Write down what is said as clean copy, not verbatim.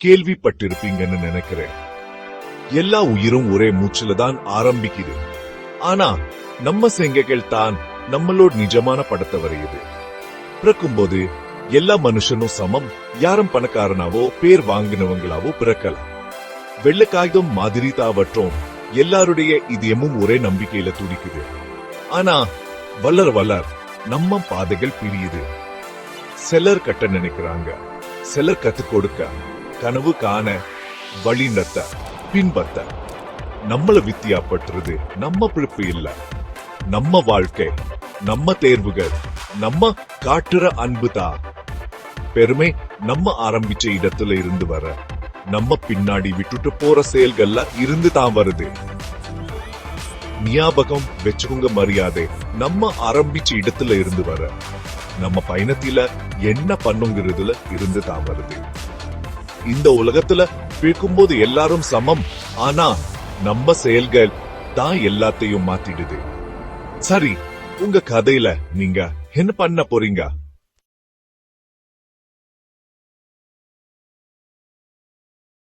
கேள்விப்பட்டிருப்பீங்கன்னு நினைக்கிறேன். எல்லா உயிரும் ஒரே மூச்சுல தான் ஆரம்பிக்குது. ஆனா நம்ம செங்கைகள் தான் நம்மளோட நிஜமான படத்தை வரையுது. பிறக்கும்போது எல்லா மனுஷனும் சமம். யாரும் பணக்காரனாவோ பேர் வாங்கினவங்களாவோ பிறக்கலாம். வெள்ளை காகிதம் மாதிரி தாவற்றும் எல்லாருடைய இதயமும் ஒரே நம்பிக்கையில துடிக்குது. ஆனா வளர வளர நம்ம பாதைகள் பிரியுது. சிலர் கட்ட நினைக்கிறாங்க, சிலர் கத்துக் கொடுக்க, கனவு காண, வழி நடத்த, பின்பற்ற. நம்மள வித்தியாப்பட்டுறது நம்ம பிழைப்பு இல்ல, நம்ம வாழ்க்கை, நம்ம தேர்வுகள், நம்ம காட்டுற அன்புதான். பெருமை நம்ம ஆரம்பிச்ச இடத்துல இருந்து வர, நம்ம பின்னாடி விட்டுட்டு போற செயல்கள்ல இருந்து தான் வருது. ஞாபகம் வச்சுக்கோங்க, மரியாதை நம்ம ஆரம்பிச்ச இடத்துல இருந்து வர, நம்ம பயணத்தில என்ன பண்ணுங்கிறதுல இருந்து தான் வருது. இந்த உலகத்துல பிறக்கும்போது எல்லாரும் சமம். ஆனா நம்ம செயல்கள் தான் எல்லாத்தையும் மாத்திடுது. சரி, உங்க கதையில நீங்க என்ன பண்ண போறீங்க?